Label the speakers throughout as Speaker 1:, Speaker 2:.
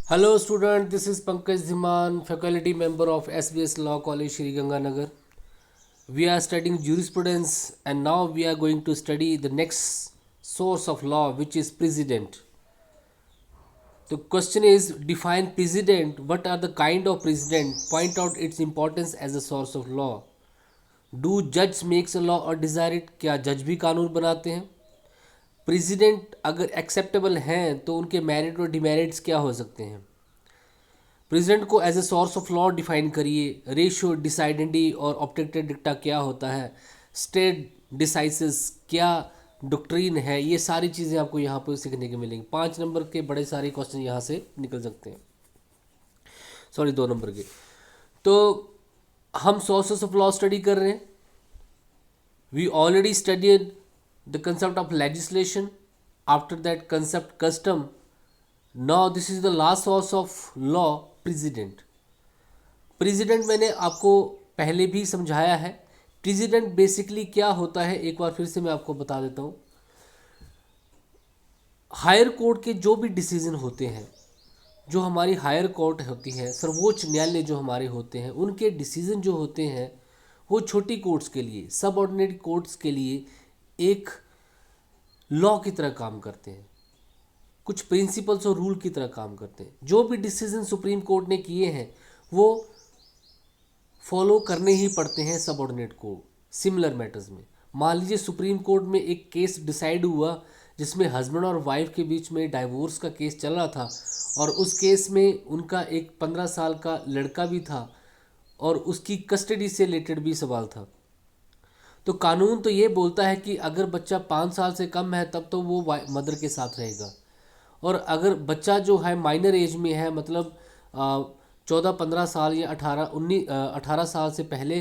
Speaker 1: Hello student, this is Pankaj Dhiman, faculty member of SBS Law College, Shri Ganganagar. We are studying jurisprudence and now we are going to study the next source of law which is precedent. The question is define precedent. What are the kind of precedent? Point out its importance as a source of law. Do judge makes a law or desire it? क्या जज भी कानून बनाते हैं? President अगर acceptable हैं तो उनके मेरिट और डिमेरिट्स क्या हो सकते हैं? प्रेसिडेंट को as a source of law define करिए। रेशियो डिसाइडेंडी और ऑब्जेक्टेड डिक्टा क्या होता है? स्टेट डिसाइसिस क्या डॉक्ट्रीन है? ये सारी चीज़ें आपको यहाँ पर सीखने के मिलेंगी। 5 नंबर के बड़े सारे क्वेश्चन यहाँ से निकल सकते हैं, सॉरी 2 नंबर के। तो हम सोर्सेस ऑफ लॉ स्टडी कर रहे हैं। We already studied the concept of legislation, after that concept custom. Now this is the last source of law, precedent. Precedent मैंने आपको पहले भी समझाया है। प्रेसिडेंट बेसिकली क्या होता है एक बार फिर से मैं आपको बता देता हूँ। हायर कोर्ट के जो भी डिसीजन होते हैं, जो हमारी हायर कोर्ट होती है, सर्वोच्च न्यायालय जो हमारे होते हैं, उनके डिसीजन जो होते हैं वो छोटी कोर्ट्स के लिए, सबऑर्डिनेट कोर्ट्स के लिए एक लॉ की तरह काम करते हैं, कुछ प्रिंसिपल्स और रूल की तरह काम करते हैं। जो भी डिसीजन सुप्रीम कोर्ट ने किए हैं वो फॉलो करने ही पड़ते हैं सबऑर्डिनेट को। सिमिलर मैटर्स में मान लीजिए सुप्रीम कोर्ट में एक केस डिसाइड हुआ जिसमें हस्बैंड और वाइफ के बीच में डाइवोर्स का केस चल रहा था, और उस केस में उनका एक 15 साल का लड़का भी था और उसकी कस्टडी से रिलेटेड भी सवाल था। तो कानून तो ये बोलता है कि अगर बच्चा 5 साल से कम है तब तो वो मदर के साथ रहेगा, और अगर बच्चा जो है माइनर एज में है, मतलब 14-15 साल या 18 साल से पहले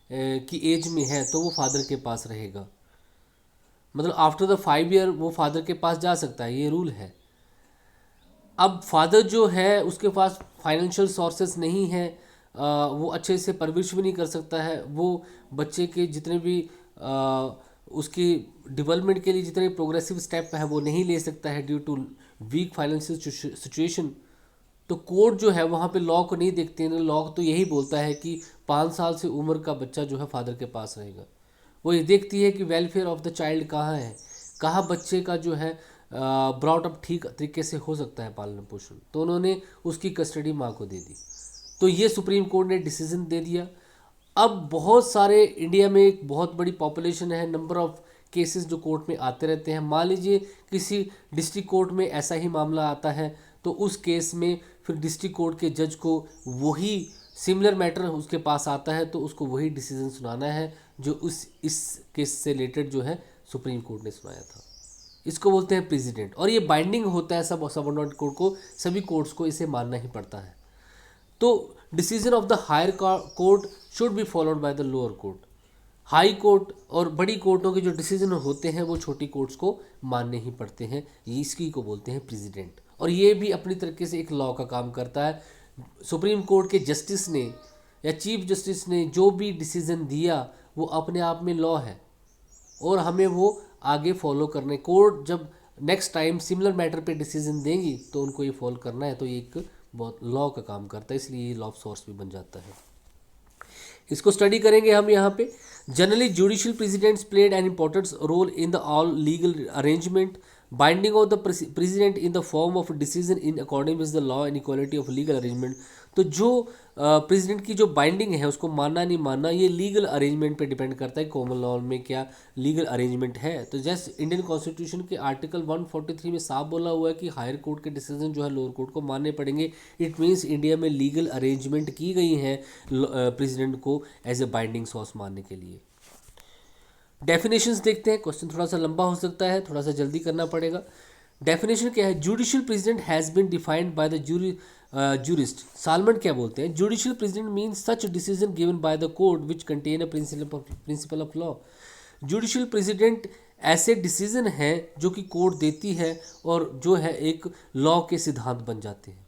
Speaker 1: की एज में है, तो वो फादर के पास रहेगा। मतलब आफ्टर द 5 ईयर वो फादर के पास जा सकता है, ये रूल है। अब फादर जो है उसके पास फाइनेंशियल सोर्सेस नहीं है, वो अच्छे से परवरिश भी नहीं कर सकता है, वो बच्चे के जितने भी उसकी डेवलपमेंट के लिए जितने प्रोग्रेसिव स्टेप है वो नहीं ले सकता है due to weak financial situation. तो कोर्ट जो है वहाँ पे लॉ को नहीं देखते हैं। लॉ तो यही बोलता है कि 5 साल से उम्र का बच्चा जो है फादर के पास रहेगा। वो ये देखती है कि वेलफेयर ऑफ द चाइल्ड कहाँ है, कहाँ बच्चे का जो है ब्रॉट अप ठीक तरीके से हो सकता है पालन पोषण, तो उन्होंने उसकी कस्टडी माँ को दे दी। तो ये सुप्रीम कोर्ट ने डिसीजन दे दिया। अब बहुत सारे इंडिया में एक बहुत बड़ी पॉपुलेशन है, नंबर ऑफ केसेस जो कोर्ट में आते रहते हैं। मान लीजिए किसी डिस्ट्रिक्ट कोर्ट में ऐसा ही मामला आता है तो उस केस में फिर डिस्ट्रिक्ट कोर्ट के जज को वही सिमिलर मैटर उसके पास आता है, तो उसको वही डिसीजन सुनाना है जो इस केस से रिलेटेड जो है सुप्रीम कोर्ट ने सुनाया था। इसको बोलते हैं प्रेसिडेंट, और ये बाइंडिंग होता है सब सबऑर्डिनेट कोर्ट को, सभी कोर्ट्स को इसे मानना ही पड़ता है। तो decision of the higher court should be followed by the lower court. High court और बड़ी कोर्टों के जो डिसीजन होते हैं वो छोटी कोर्ट्स को मानने ही पड़ते हैं। इसकी को बोलते हैं प्रेसिडेंट, और ये भी अपनी तरीके से एक लॉ का काम करता है। सुप्रीम कोर्ट के जस्टिस ने या चीफ जस्टिस ने जो भी डिसीजन दिया वो अपने आप में लॉ है, और हमें वो आगे फॉलो करने, कोर्ट जब नेक्स्ट टाइम सिमिलर मैटर पे डिसीजन देंगी तो उनको ये फॉलो करना है। तो ये एक बहुत लॉ का काम करता है, इसलिए ये लॉ ऑफ सोर्स भी बन जाता है। इसको स्टडी करेंगे हम यहाँ पे। Generally judicial precedents played an important role in the all legal arrangement binding of the precedent in the form of decision in according with the law and equality of legal arrangement. तो जो president की जो binding है उसको मानना नहीं मानना ये लीगल अरेंजमेंट पे डिपेंड करता है, कॉमन लॉ में क्या लीगल अरेंजमेंट है। तो जैसे इंडियन कॉन्स्टिट्यूशन के आर्टिकल 143 में साफ बोला हुआ है कि हायर कोर्ट के डिसीजन जो है लोअर कोर्ट को मानने पड़ेंगे। इट मीन्स इंडिया में लीगल अरेंजमेंट की गई है प्रेसिडेंट को एज ए बाइंडिंग सोर्स मानने के लिए। डेफिनेशंस देखते हैं, क्वेश्चन थोड़ा सा लंबा हो सकता है, थोड़ा सा जल्दी करना पड़ेगा। डेफिनेशन क्या है? Judicial precedent has been defined by the jurist. Salmond क्या बोलते हैं? Judicial precedent means such decision given by the court which contain a principle of law. Judicial precedent ऐसे डिसीजन हैं जो कि कोर्ट देती है और जो है एक लॉ के सिद्धांत बन जाते हैं।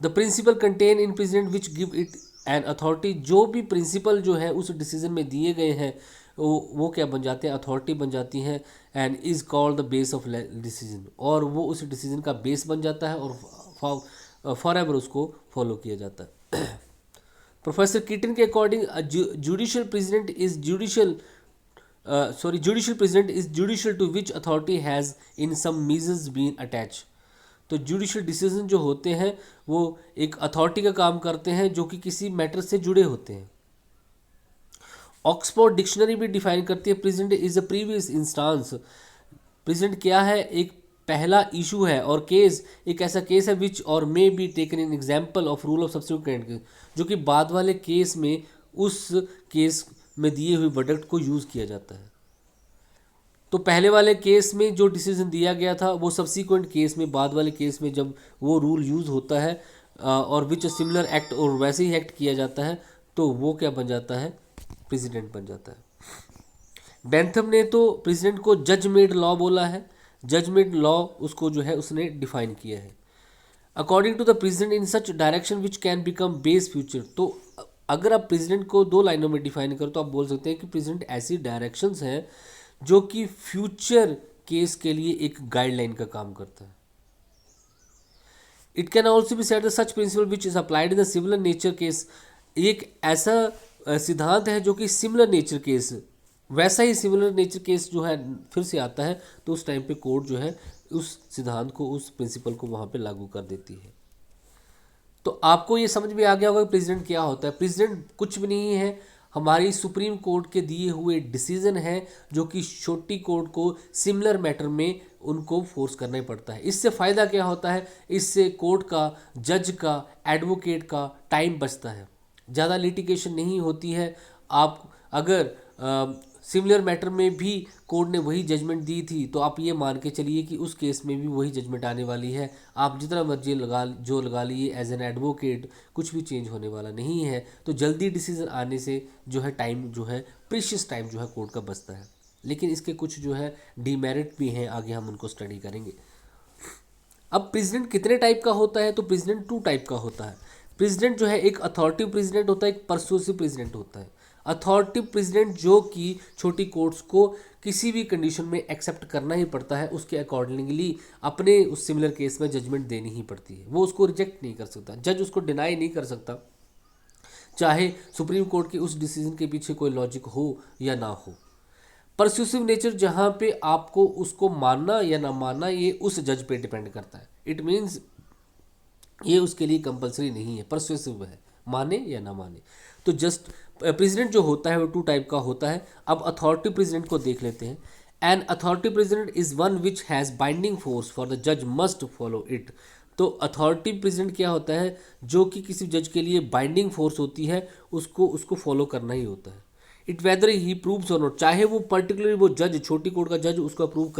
Speaker 1: The principle contain in precedent which give it an authority. जो भी प्रिंसिपल जो है उस डिसीजन में दिए गए हैं वो क्या बन जाते हैं? अथॉरिटी बन जाती हैं। And is called the base of decision, और वो उस डिसीजन का बेस बन जाता है और फॉर एवर उसको फॉलो किया जाता है। प्रोफेसर कीटन के according judicial precedent is judicial precedent is judicial to which authority has in some measures been attach. तो जुडिशियल डिसीजन जो होते हैं वो एक अथॉरिटी का काम करते हैं जो कि किसी मैटर से जुड़े होते हैं। ऑक्सफोर्ड डिक्शनरी भी डिफाइन करती है president is a previous instance. President क्या है? एक पहला इशू है, और केस एक ऐसा केस है विच और may be taken in example of rule of subsequent, जो कि बाद वाले केस में उस केस में दिए हुए वर्डिक्ट को यूज़ किया जाता है। तो पहले वाले केस में जो डिसीजन दिया गया था वो सब्सिक्वेंट केस में, बाद वाले केस में जब वो रूल यूज़ होता है और विच सिमिलर एक्ट और वैसे ही एक्ट किया जाता है तो वो क्या बन जाता है? प्रेसिडेंट बन जाता है। बेंथम ने तो प्रेसिडेंट को जज मेड लॉ बोला है। जज मेड लॉ उसको जो है उसने डिफाइन किया है। According to the precedent in such direction which can become base future. तो अगर आप प्रेसिडेंट को दो लाइनों में डिफाइन करो तो आप बोल सकते हैं कि प्रेसिडेंट ऐसी डायरेक्शंस हैं जो कि फ्यूचर केस के लिए एक गाइडलाइन का काम करता है। It can also be said the such principal which is applied in the similar nature case. एक ऐसा सिद्धांत है जो कि सिमिलर नेचर केस, वैसा ही सिमिलर नेचर केस जो है फिर से आता है तो उस टाइम पे कोर्ट जो है उस सिद्धांत को, उस प्रिंसिपल को वहाँ पे लागू कर देती है। तो आपको ये समझ में आ गया होगा कि प्रेसिडेंट क्या होता है। प्रेसिडेंट कुछ भी नहीं है, हमारी सुप्रीम कोर्ट के दिए हुए डिसीजन है जो कि छोटी कोर्ट को सिमिलर मैटर में उनको फोर्स करना ही पड़ता है। इससे फ़ायदा क्या होता है? इससे कोर्ट का, जज का, एडवोकेट का टाइम बचता है, ज़्यादा लिटिगेशन नहीं होती है। आप अगर सिमिलर मैटर में भी कोर्ट ने वही जजमेंट दी थी तो आप ये मान के चलिए कि उस केस में भी वही जजमेंट आने वाली है। आप जितना मर्जी लगा लिए एज एन एडवोकेट, कुछ भी चेंज होने वाला नहीं है। तो जल्दी डिसीजन आने से जो है टाइम जो है, प्रीशियस टाइम जो है कोर्ट का बचता है। लेकिन इसके कुछ जो है डीमेरिट भी हैं, आगे हम उनको स्टडी करेंगे। अब प्रेसिडेंट कितने टाइप का होता है? तो प्रेसिडेंट 2 टाइप का होता है। प्रेसिडेंट जो है एक अथॉरिटिव प्रेसिडेंट होता है, एक परसुएसिव प्रेसिडेंट होता है। अथॉरिटिव प्रेसिडेंट जो कि छोटी कोर्ट्स को किसी भी कंडीशन में एक्सेप्ट करना ही पड़ता है, उसके अकॉर्डिंगली अपने उस सिमिलर केस में जजमेंट देनी ही पड़ती है। वो उसको रिजेक्ट नहीं कर सकता, जज उसको डिनाई नहीं कर सकता, चाहे सुप्रीम कोर्ट के उस डिसीजन के पीछे कोई लॉजिक हो या ना हो। परस्यूसिव नेचर जहाँ पे आपको उसको मानना या ना मानना ये उस जज पे डिपेंड करता है। इट मीन्स ये उसके लिए कंपलसरी नहीं है, परस्यूसिव है, माने या ना माने। तो जस्ट प्रेसिडेंट जो होता है वो 2 टाइप का होता है। अब अथॉरिटी प्रेसिडेंट को देख लेते हैं। An authority president is one which has binding force for the जज मस्ट फॉलो इट। तो अथॉरिटी प्रेसिडेंट क्या होता है? जो कि किसी जज के लिए बाइंडिंग फोर्स होती है, उसको फॉलो करना ही होता है। इट वेदर ही प्रूव्स और नॉट, चाहे वो पर्टिकुलरली वो जज, छोटी कोर्ट का जज उसको अप्रूव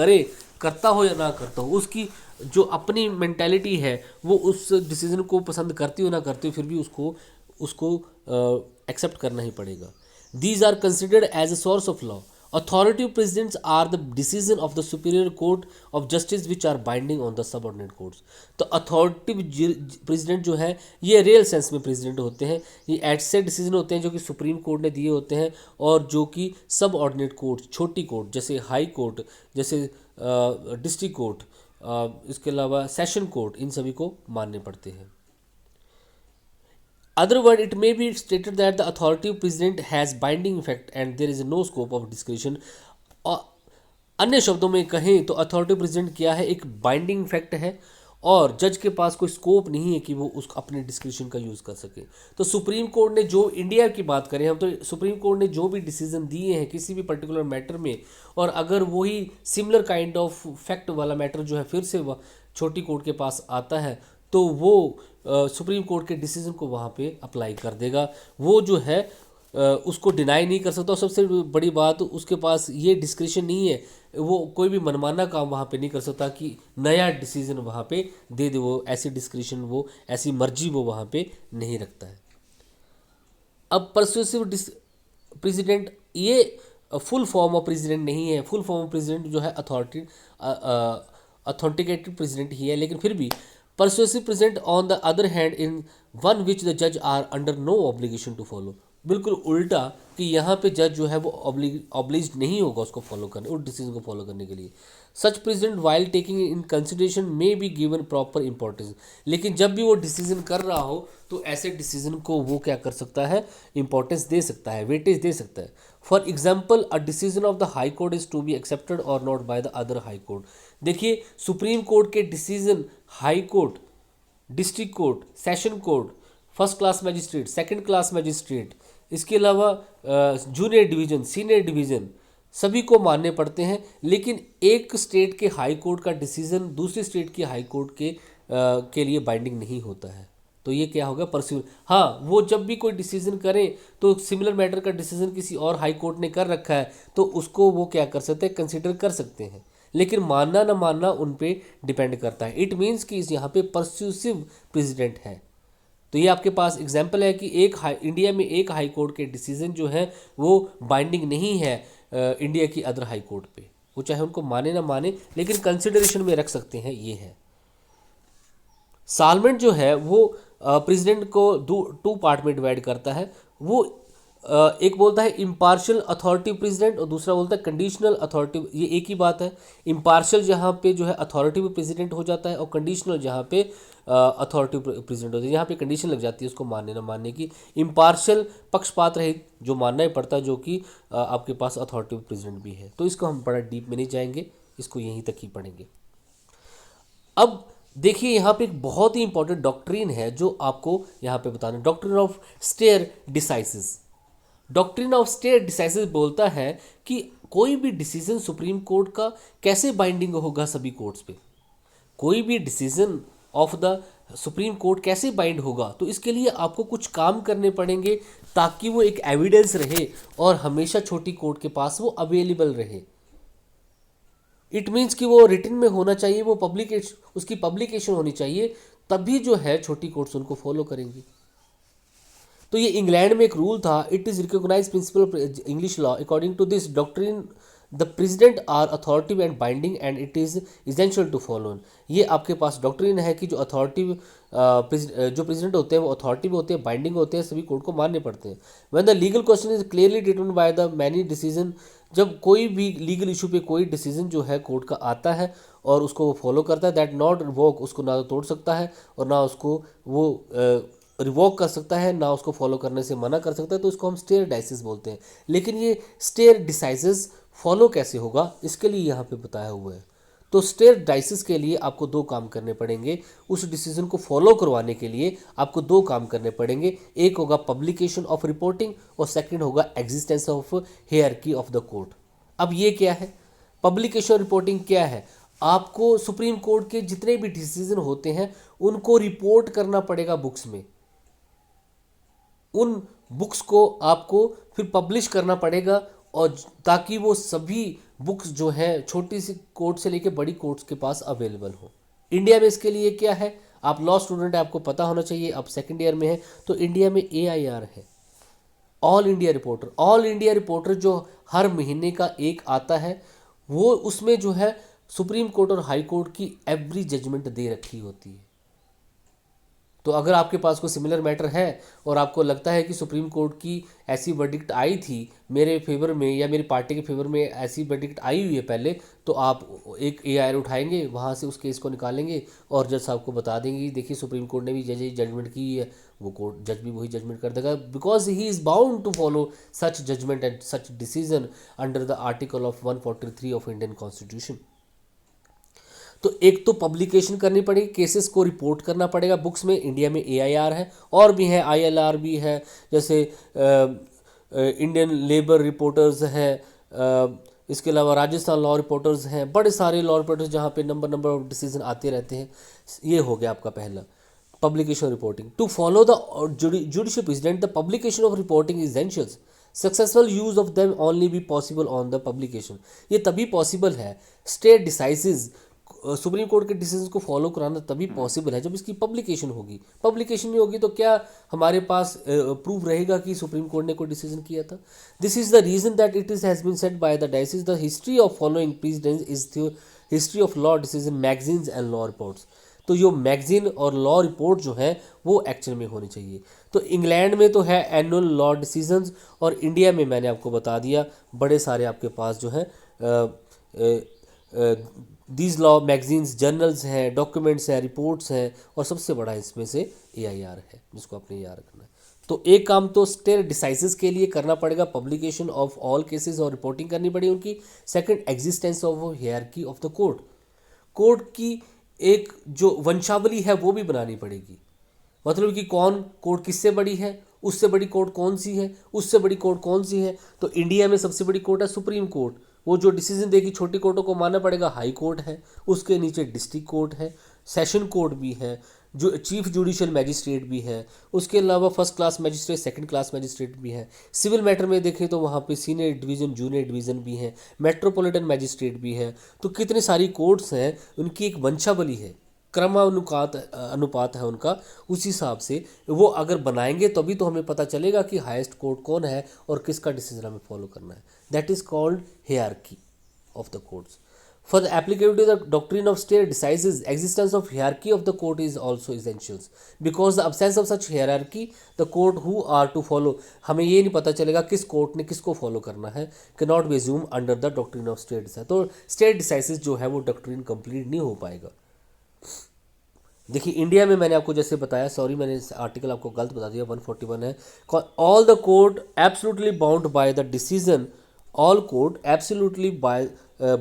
Speaker 1: करता हो या ना करता हो, उसकी जो अपनी मेंटेलिटी है वो उस डिसीजन को पसंद करती हो ना करती हो, फिर भी उसको एक्सेप्ट करना ही पड़ेगा। These are considered as a source of law. Authoritative precedents are the decision of the superior court of justice which are binding on the subordinate courts. तो अथॉरिटिव प्रेसिडेंट जो है ये रियल सेंस में president होते हैं, ये ऐसे decision होते हैं जो कि सुप्रीम कोर्ट ने दिए होते हैं और जो कि सबऑर्डिनेट कोर्ट, छोटी कोर्ट जैसे हाई कोर्ट, जैसे डिस्ट्रिक्ट कोर्ट, इसके अलावा सेशन कोर्ट, इन सभी को मानने पड़ते हैं। Other word, it may be stated that the authoritative president has binding effect and there is no scope of discretion. अन्य शब्दों में कहें तो अथॉरिटी प्रेसिडेंट क्या है? एक बाइंडिंग इफेक्ट है और जज के पास कोई स्कोप नहीं है कि वो उस अपने डिस्क्रिप्शन का यूज़ कर सके। तो सुप्रीम कोर्ट ने जो, इंडिया की बात करें हम तो सुप्रीम कोर्ट ने जो भी डिसीजन दिए हैं किसी भी पर्टिकुलर मैटर में, और अगर वही सिमिलर काइंड ऑफ फैक्ट वाला मैटर जो है फिर से छोटी कोर्ट के पास आता है तो वो सुप्रीम कोर्ट के डिसीजन को वहाँ पे अप्लाई कर देगा। वो जो है उसको डिनाई नहीं कर सकता। और सबसे बड़ी बात, उसके पास ये डिस्क्रिप्शन नहीं है, वो कोई भी मनमाना काम वहाँ पे नहीं कर सकता कि नया डिसीजन वहाँ पे दे दे। वो ऐसी डिस्क्रिप्शन, वो ऐसी मर्जी वो वहाँ पे नहीं रखता है। अब परसुएसिव प्रेसिडेंट ये फुल फॉर्म ऑफ प्रेसिडेंट नहीं है। फुल फॉर्म ऑफ प्रेसिडेंट जो है अथॉन्टिकेटेड प्रेसिडेंट ही है, लेकिन फिर भी persuasive precedent on the other hand in one which the जज are under no obligation to follow. बिल्कुल उल्टा कि यहाँ पे जज जो है वो ऑब्लिज नहीं होगा उसको फॉलो करने, उस डिसीजन को फॉलो करने के लिए। Such precedent while taking in consideration may be given proper importance. लेकिन जब भी वो डिसीजन कर रहा हो तो ऐसे डिसीजन को वो क्या कर सकता है, इंपॉर्टेंस दे सकता है, वेटेज दे सकता है। For example a decision of the high court is to be accepted और not by the other high court. देखिए सुप्रीम कोर्ट के decision high court, district court, session court, first class magistrate, second class magistrate, इसके अलावा junior division, senior division, सभी को मानने पड़ते हैं। लेकिन एक स्टेट के हाई कोर्ट का डिसीज़न दूसरी स्टेट के हाई कोर्ट के लिए बाइंडिंग नहीं होता है। तो ये क्या होगा, परस्यू, हाँ वो जब भी कोई डिसीजन करें तो सिमिलर मैटर का डिसीजन किसी और हाई कोर्ट ने कर रखा है तो उसको वो क्या कर सकते हैं, कंसिडर कर सकते हैं। लेकिन मानना ना मानना उन पे डिपेंड करता है। इट मीन्स कि इस यहाँ पे परस्यूसिव प्रेसिडेंट है। तो ये आपके पास एग्जाम्पल है कि इंडिया में एक हाई कोर्ट के डिसीजन जो है वो बाइंडिंग नहीं है इंडिया की अदर हाई कोर्ट पे, वो चाहे उनको माने ना माने लेकिन कंसिडरेशन में रख सकते हैं, ये है। सालमेंट जो है वो प्रेसिडेंट को टू पार्ट में डिवाइड करता है। वो एक बोलता है इम्पार्शियल अथॉरिटी प्रेसिडेंट और दूसरा बोलता है कंडीशनल अथॉरिटी। ये एक ही बात है। इम्पार्शियल जहाँ पे जो है अथॉरिटी प्रेसिडेंट हो जाता है और कंडीशनल जहाँ पे अथॉरिटी प्रेसिडेंट होता है, यहाँ पे कंडीशन लग जाती है उसको मानने ना मानने की। इम्पार्शियल पक्षपात रहित जो मानना ही पड़ता है, जो कि आपके पास अथॉरिटी प्रेसिडेंट भी है। तो इसको हम बड़ा डीप में नहीं जाएंगे, इसको यहीं तक ही पढ़ेंगे। अब देखिए यहाँ पे एक बहुत ही इंपॉर्टेंट डॉक्ट्रिन है जो आपको यहाँ पे बताना, doctrine of stare decisis. Doctrine of stare decisis बोलता है कि कोई भी डिसीजन सुप्रीम कोर्ट का कैसे बाइंडिंग होगा सभी कोर्ट्स पे, कोई भी decision of the supreme court कैसे बाइंड होगा। तो इसके लिए आपको कुछ काम करने पड़ेंगे ताकि वो एक एविडेंस रहे और हमेशा छोटी कोर्ट के पास वो अवेलेबल रहे। इट मीन्स कि वो रिटन में होना चाहिए, वो उसकी पब्लिकेशन होनी चाहिए, तभी जो है छोटी कोर्ट्स उनको फॉलो करेंगी। तो ये इंग्लैंड में एक रूल था, it is recognise principle of English law. According to this doctrine the precedent are authoritative and binding and it is essential to follow. ये आपके पास डॉक्ट्रिन है कि जो अथॉरिटिव जो प्रेसिडेंट होते हैं वो अथॉरिटिव होते हैं, बाइंडिंग होते हैं, सभी कोर्ट को मानने पड़ते हैं। When the legal question is clearly determined by the many decision, जब कोई भी लीगल इशू पे कोई डिसीजन जो है कोर्ट का आता है और उसको वो फॉलो करता है, दैट नॉट रिवोक, उसको ना तो तोड़ सकता है और ना उसको वो रिवोक कर सकता है, ना उसको फॉलो करने से मना कर सकता है, तो इसको हम स्टेयर डाइसिस बोलते हैं। लेकिन ये स्टेयर डिसाइसिस फॉलो कैसे होगा, इसके लिए यहाँ पे बताया हुआ है। तो स्टेयर डाइसिस के लिए आपको दो काम करने पड़ेंगे, उस डिसीजन को फॉलो करवाने के लिए आपको दो काम करने पड़ेंगे। एक होगा पब्लिकेशन ऑफ रिपोर्टिंग और सेकंड होगा existence of hierarchy of the court. अब ये क्या है, पब्लिकेशन रिपोर्टिंग क्या है, आपको सुप्रीम कोर्ट के जितने भी डिसीजन होते हैं उनको रिपोर्ट करना पड़ेगा बुक्स में, उन बुक्स को आपको फिर पब्लिश करना पड़ेगा, और ताकि वो सभी बुक्स जो हैं छोटी सी कोर्ट से लेकर बड़ी कोर्ट्स के पास अवेलेबल हो। इंडिया में इसके लिए क्या है, आप लॉ स्टूडेंट है, आपको पता होना चाहिए, आप सेकेंड ईयर में है, तो इंडिया में AIR है, all India reporter. All India reporter जो हर महीने का एक आता है, वो उसमें जो है सुप्रीम कोर्ट और हाई कोर्ट की एवरी जजमेंट दे रखी होती है। तो अगर आपके पास कोई सिमिलर मैटर है और आपको लगता है कि सुप्रीम कोर्ट की ऐसी वर्डिक्ट आई थी मेरे फेवर में या मेरी पार्टी के फेवर में, ऐसी वर्डिक्ट आई हुई है पहले, तो आप एक AIR उठाएंगे, वहाँ से उस केस को निकालेंगे और जज साहब को बता देंगे, देखिए सुप्रीम कोर्ट ने भी जजमेंट की है, वो कोर्ट जज भी वही जजमेंट कर देगा, because he is bound to follow such judgement and such decision under the article of 143 of Indian constitution. तो एक तो पब्लिकेशन करनी पड़ेगी, केसेस को रिपोर्ट करना पड़ेगा बुक्स में। इंडिया में AIR है, और भी है, ILR भी है, जैसे इंडियन लेबर रिपोर्टर्स है, इसके अलावा राजस्थान लॉ रिपोर्टर्स हैं, बड़े सारे लॉ रिपोर्टर्स जहाँ पे नंबर ऑफ डिसीजन आते रहते हैं। ये हो गया आपका पहला, publication reporting. To follow the judicial precedent the publication of reporting is essential, successful use of them only be possible on the publication. ये तभी पॉसिबल है, स्टेट डिसाइसिस सुप्रीम कोर्ट के डिसीजन को फॉलो कराना तभी पॉसिबल है जब इसकी पब्लिकेशन होगी। पब्लिकेशन नहीं होगी तो क्या हमारे पास प्रूफ रहेगा कि सुप्रीम कोर्ट ने कोई डिसीजन किया था। This is the reason that it is has been said by the diocese the history of following precedents is the history of law decision magazines and law reports. तो जो magazine और law report जो है वो actual में होनी चाहिए। तो इंग्लैंड में तो है एनुअल लॉ डिसीजंस, और इंडिया में मैंने आपको बता दिया बड़े सारे आपके पास जो है दीज लॉ मैगजीन्स, जर्नल्स हैं, डॉक्यूमेंट्स हैं, रिपोर्ट्स हैं, और सबसे बड़ा इसमें से AIR है जिसको आपने याद रखना है। तो एक काम तो स्टेट डिसाइसिस के लिए करना पड़ेगा, पब्लिकेशन ऑफ ऑल केसेस और रिपोर्टिंग करनी पड़ेगी उनकी। Second, existence of hierarchy of the court, court की एक जो वंशावली है वो भी बनानी पड़ेगी। मतलब कि कौन कोर्ट किससे बड़ी है, उससे बड़ी कोर्ट कौन सी है, उससे बड़ी कोर्ट कौन सी है। तो इंडिया में सबसे बड़ी कोर्ट है सुप्रीम कोर्ट, वो जो डिसीजन देगी छोटी कोर्टों को मानना पड़ेगा हाई कोर्ट है, उसके नीचे डिस्ट्रिक्ट कोर्ट है, सेशन कोर्ट भी है, जो चीफ जुडिशियल मैजिस्ट्रेट भी है, उसके अलावा first class magistrate, second class magistrate भी है। सिविल मैटर में देखें तो वहाँ पे सीनियर डिवीज़न, जूनियर डिवीज़न भी है, मेट्रोपॉलिटन मैजिस्ट्रेट भी है। तो कितने सारी कोर्ट्स हैं, उनकी एक वंशावली है, अनुपात है उनका, उस हिसाब से वो अगर बनाएंगे तभी तो हमें पता चलेगा कि हाईएस्ट कोर्ट कौन है और किसका डिसीजन हमें फॉलो करना है। That is called hierarchy of the courts. For the applicability of the doctrine of stare decisis, existence of hierarchy of the court is also essentials. Because the absence of such hierarchy, the court who are to follow, हमें ये नहीं पता चलेगा किस court ने किसको follow करना है, cannot be assumed under the doctrine of stare decisis। तो stare decisis जो है वो डॉक्ट्रिन कंप्लीट नहीं हो पाएगा। देखिए इंडिया में मैंने आपको जैसे बताया, सॉरी मैंने इस आर्टिकल आपको गलत बता दिया, 141 है, all the court absolutely bound by the decision, all court absolutely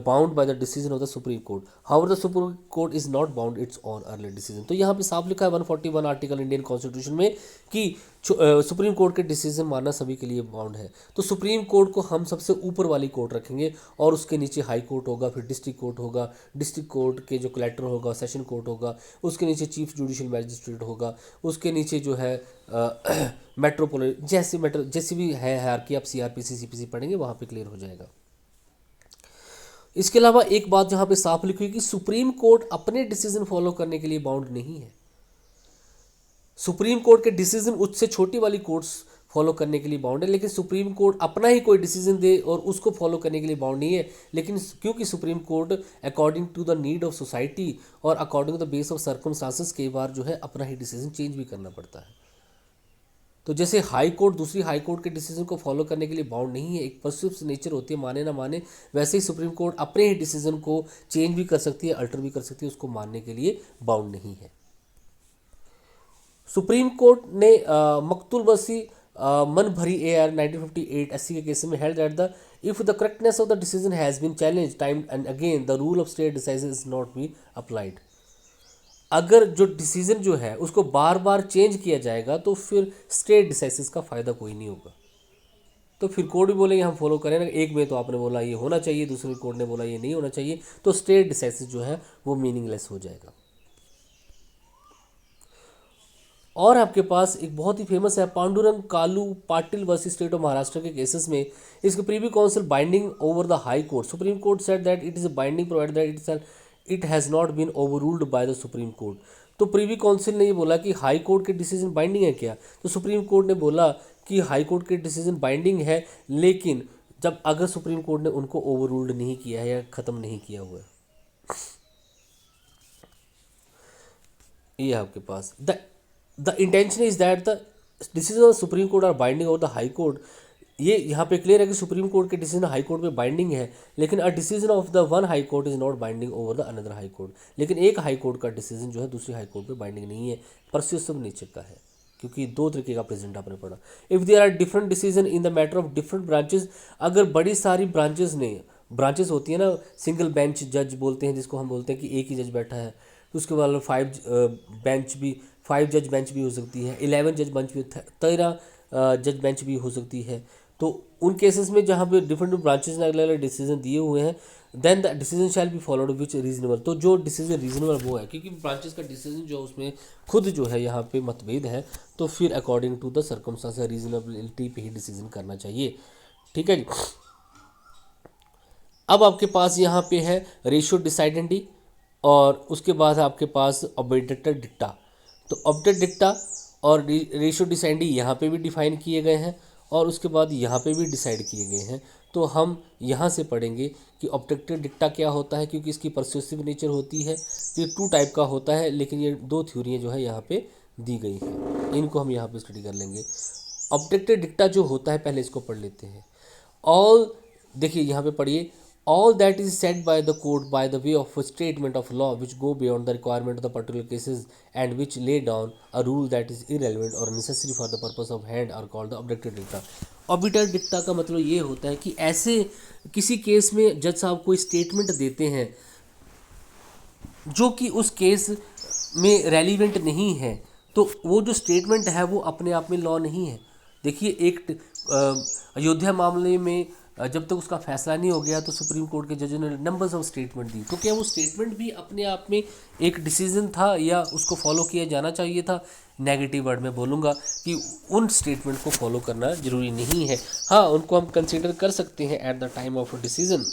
Speaker 1: bound by the decision of the Supreme Court. However, the Supreme Court is not bound its own earlier decision. तो यहाँ पे साफ लिखा है 141 आर्टिकल इंडियन कॉन्स्टिट्यूशन में कि supreme court के decision मानना सभी के लिए बाउंड है। तो सुप्रीम कोर्ट को हम सबसे ऊपर वाली कोर्ट रखेंगे और उसके नीचे हाई कोर्ट होगा, फिर डिस्ट्रिक्ट कोर्ट होगा, डिस्ट्रिक्ट कोर्ट के जो कलेक्टर होगा, सेशन कोर्ट होगा, उसके नीचे चीफ जुडिशियल मैजिस्ट्रेट होगा, उसके नीचे जो है मेट्रोपोलिटन जैसी भी है हायरार्की, आप CRPC CPC पढ़ेंगे वहाँ पे क्लियर हो जाएगा। इसके अलावा एक बात जहाँ पे साफ लिखी हुई कि सुप्रीम कोर्ट अपने डिसीजन फॉलो करने के लिए बाउंड नहीं है। सुप्रीम कोर्ट के डिसीजन उससे छोटी वाली कोर्ट्स फॉलो करने के लिए बाउंड है, लेकिन सुप्रीम कोर्ट अपना ही कोई डिसीजन दे और उसको फॉलो करने के लिए बाउंड नहीं है। लेकिन क्योंकि supreme court according to the need of society और according to the base of circumstances कई बार जो है अपना ही डिसीजन चेंज भी करना पड़ता है। तो जैसे हाई कोर्ट दूसरी हाई कोर्ट के डिसीजन को फॉलो करने के लिए बाउंड नहीं है, एक पर्सिव नेचर होती है, माने ना माने, वैसे ही सुप्रीम कोर्ट अपने ही डिसीजन को चेंज भी कर सकती है, अल्टर भी कर सकती है, उसको मानने के लिए बाउंड नहीं है। सुप्रीम कोर्ट ने मकतूल वसी मन भरी AR 1958 SC के केस में held that the if the correctness of the decision has been challenge time and again the rule of stare decisis is not be applied. अगर जो डिसीजन जो है उसको बार बार चेंज किया जाएगा तो फिर स्टेट डिसाइसिस का फ़ायदा कोई नहीं होगा। तो फिर कोर्ट भी बोलेंगे हम फॉलो करें ना, एक में तो आपने बोला ये होना चाहिए, दूसरे कोर्ट ने बोला ये नहीं होना चाहिए, तो स्टेट डिसाइसिस जो है वो मीनिंगलेस हो जाएगा। और आपके पास एक बहुत ही फेमस है Pandurang Kalu Patil versus state of Maharashtra के केसेस में इसके privy council binding over the high court, supreme court said that it is binding provide that it has not been overruled by the supreme court. तो प्रीवी काउंसिल ने ये बोला कि high court के decision binding है क्या, तो supreme court ने बोला कि हाई कोर्ट के डिसीजन बाइंडिंग है, लेकिन जब अगर सुप्रीम कोर्ट ने उनको ओवररूल्ड नहीं किया है या ख़त्म नहीं किया हुआ है। ये आपके पास the intention is that the decision of supreme court are binding और द हाई कोर्ट। ये यहाँ पे क्लियर है कि सुप्रीम कोर्ट के डिसीजन हाई कोर्ट में बाइंडिंग है, लेकिन a decision of the one high court is not binding over the another high court. लेकिन एक हाई कोर्ट का डिसीजन जो है दूसरी हाई कोर्ट पे बाइंडिंग नहीं है, परस्यूसिव नेचर का है, क्योंकि दो तरीके का प्रेजेंट आपने पढ़ा। If there are different decision in the matter of different branches, अगर बड़ी सारी ब्रांचेस होती है ना, सिंगल बेंच जज बोलते हैं जिसको हम बोलते हैं कि एक ही जज बैठा है, तो उसके बाद 5 जज बेंच भी हो सकती है, 11 जज बेंच भी, 13 जज बेंच भी हो सकती है। तो उन केसेस में जहाँ पे डिफरेंट ब्रांचेस ने अलग अलग डिसीजन दिए हुए हैं, then the decision shall be followed which reasonable. तो जो डिसीजन रीजनेबल वो है, क्योंकि ब्रांचेस का डिसीजन जो उसमें खुद जो है यहाँ पे मतभेद है, तो फिर according to the circumstance reasonability पे ही डिसीजन करना चाहिए। ठीक है जी। अब आपके पास यहाँ पे है रेशियो डिसाइडेंडी और उसके बाद आपके पास ऑब्जेक्टर डिक्टा। तो ऑब्जेक्ट डिक्टा और रेशियो डिसाइडेंडी यहाँ पे भी डिफाइन किए गए हैं और उसके बाद यहाँ पे भी डिसाइड किए गए हैं। तो हम यहाँ से पढ़ेंगे कि ऑब्जेक्टिव डिक्टा क्या होता है, क्योंकि इसकी परस्यूसिव नेचर होती है। तो ये 2 टाइप का होता है, लेकिन ये 2 थ्योरियाँ जो है यहाँ पे दी गई हैं, इनको हम यहाँ पे स्टडी कर लेंगे। ऑब्जेक्टिव डिक्टा जो होता है, पहले इसको पढ़ लेते हैं। ऑल देखिए यहाँ पे पढ़िए, all that is said by the court by the way of a statement of law which go beyond the requirement of the particular cases and which lay down a rule that is irrelevant or necessary for the purpose of hand are called the objective dicta. Objective dicta का मतलब ये होता है कि ऐसे किसी case में जज साहब कोई स्टेटमेंट देते हैं जो कि उस केस में रेलिवेंट नहीं है, तो वो जो स्टेटमेंट है वो अपने आप में लॉ नहीं है. देखिए एक अयोध्या मामले में जब तक उसका फैसला नहीं हो गया तो सुप्रीम कोर्ट के जजों ने नंबर्स ऑफ स्टेटमेंट दी, तो क्या वो स्टेटमेंट भी अपने आप में एक डिसीजन था या उसको फॉलो किया जाना चाहिए था? नेगेटिव वर्ड में बोलूँगा कि उन स्टेटमेंट को फॉलो करना ज़रूरी नहीं है. हाँ, उनको हम कंसिडर कर सकते हैं at the time of decision,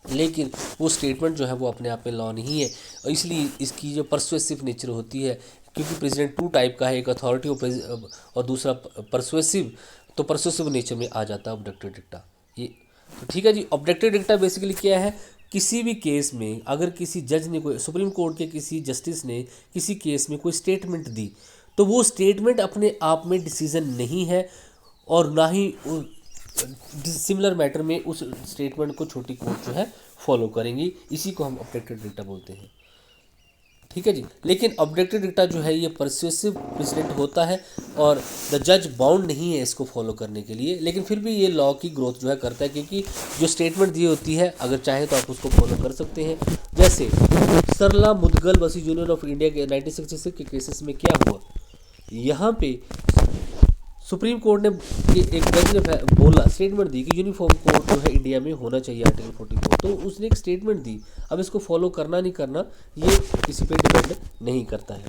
Speaker 1: लेकिन वो स्टेटमेंट जो है वो अपने आप में लॉ नहीं है. और इसलिए इसकी जो परसुएसिव नेचर होती है, क्योंकि प्रेसिडेंट टू टाइप का है, एक अथॉरिटी और दूसरा परसुएसिव, तो परसुएसिव नेचर में आ जाता है ऑब्जेक्टिव डिक्टा. ये तो ठीक है जी. ऑब्जेक्टिव डिक्टा बेसिकली क्या है? किसी भी केस में अगर किसी जज ने, कोई सुप्रीम कोर्ट के किसी जस्टिस ने किसी केस में कोई स्टेटमेंट दी, तो वो स्टेटमेंट अपने आप में डिसीजन नहीं है और ना ही सिमिलर मैटर में उस स्टेटमेंट को छोटी कोर्ट जो है फॉलो करेंगी. इसी को हम ऑब्जेक्टिव डिक्टा बोलते हैं. ठीक है जी. लेकिन ऑब्जेक्टिव डिक्टा जो है ये परसुएसिव प्रेसिडेंट होता है और द जज बाउंड नहीं है इसको फॉलो करने के लिए, लेकिन फिर भी ये लॉ की ग्रोथ जो है करता है, क्योंकि जो स्टेटमेंट दी होती है अगर चाहे तो आप उसको फॉलो कर सकते हैं. जैसे Sarla Mudgal versus Union of India के 1966 के केसेस में क्या हुआ, यहाँ पे सुप्रीम कोर्ट ने एक जज ने बोला, स्टेटमेंट दी कि यूनिफॉर्म कोड जो है इंडिया में होना चाहिए आर्टिकल 44, तो उसने एक स्टेटमेंट दी. अब इसको फॉलो करना नहीं करना ये किसी पे डिपेंड नहीं करता है.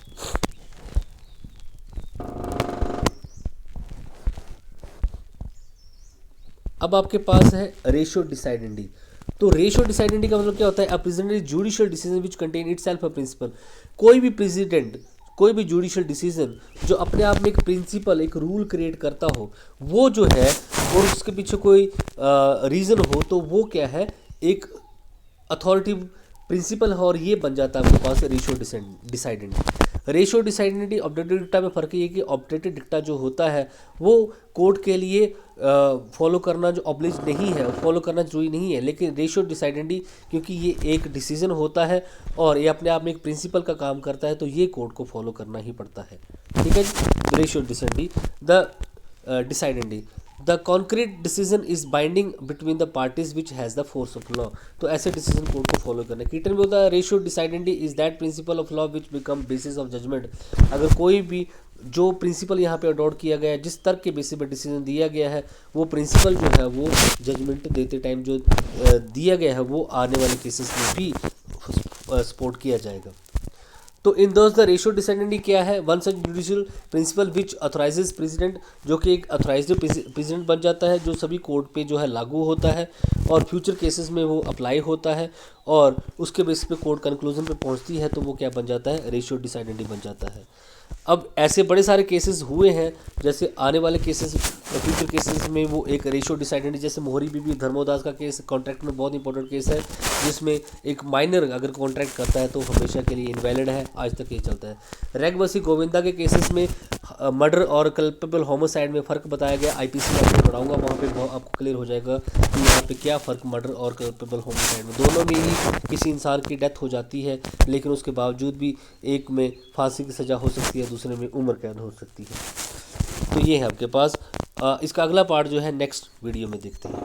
Speaker 1: अब आपके पास है रेशियो डिसाइडेंडी. तो रेशियो डिसाइडेंडी का मतलब क्या होता है? A precedent judicial decision which contain itself a principle. कोई भी प्रेसिडेंट, कोई भी जुडिशियल डिसीजन जो अपने आप में एक प्रिंसिपल, एक रूल क्रिएट करता हो, वो जो है और उसके पीछे कोई रीज़न हो, तो वो क्या है? एक अथॉरिटिव प्रिंसिपल है और ये बन जाता है आपके पास रेशियो डिसाइडेंडी. रेशियो डिसाइडेंडी ऑब्जेक्टिव डिक्टा में फ़र्क ये कि ऑब्जेक्टिव डिक्टा जो होता है वो कोर्ट के लिए फॉलो करना जो ऑब्लिज नहीं है, फॉलो करना जरूरी नहीं है, लेकिन रेशियो डिसाइडेंडी क्योंकि ये एक डिसीजन होता है और ये अपने आप में एक प्रिंसिपल का काम करता है, तो ये कोर्ट को फॉलो करना ही पड़ता है. ठीक है जी. Ratio decidendi. The decidendi the concrete decision is binding between the parties which has the force of law. तो ऐसे डिसीजन कोर्ट को फॉलो करना. कीटन में होता है ratio decidendi is that principle of law which become basis of judgement. अगर कोई भी जो प्रिंसिपल यहाँ पे अडॉप्ट किया गया है, जिस तर्क के बेसिस पे डिसीजन दिया गया है, वो प्रिंसिपल जो है वो जजमेंट देते टाइम जो दिया गया है वो आने वाले केसेस में भी सपोर्ट किया जाएगा. तो in those the ratio decidendi क्या है? One such judicial principle which authorises precedent, जो कि एक अथोराइज्ड प्रेसिडेंट बन जाता है, जो सभी कोर्ट पे जो है लागू होता है और फ्यूचर केसेस में वो अप्लाई होता है और उसके बेसिस पे कोर्ट कंक्लूजन पे पहुंचती है, तो वो क्या बन जाता है? रेशियो डिसाइडेंडी बन जाता है. अब ऐसे बड़े सारे केसेस हुए हैं, जैसे आने वाले केसेस फ्यूचर केसेस में वो एक रेशियो डिसाइडेंडी, जैसे मोहरी बीबी धर्मोदास का केस कॉन्ट्रैक्ट में बहुत इंपॉर्टेंट केस है, जिसमें एक माइनर अगर कॉन्ट्रैक्ट करता है तो हमेशा के लिए इनवैलिड है, आज तक ये चलता है. रेग वर्सेस गोविंदा के केसेस में मर्डर और कल्पेबल होमोसाइड में फ़र्क बताया गया. आईपीसी में आपको पढ़ाऊंगा, वहाँ पे आपको क्लियर हो जाएगा कि यहाँ पे क्या फ़र्क मर्डर और कल्पेबल होमोसाइड में. दोनों में ही किसी इंसान की डेथ हो जाती है, लेकिन उसके बावजूद भी एक में फांसी की सज़ा हो सकती है, दूसरे में उम्र कैद हो सकती है. तो ये है आपके पास. इसका अगला पार्ट जो है नेक्स्ट वीडियो में देखते हैं.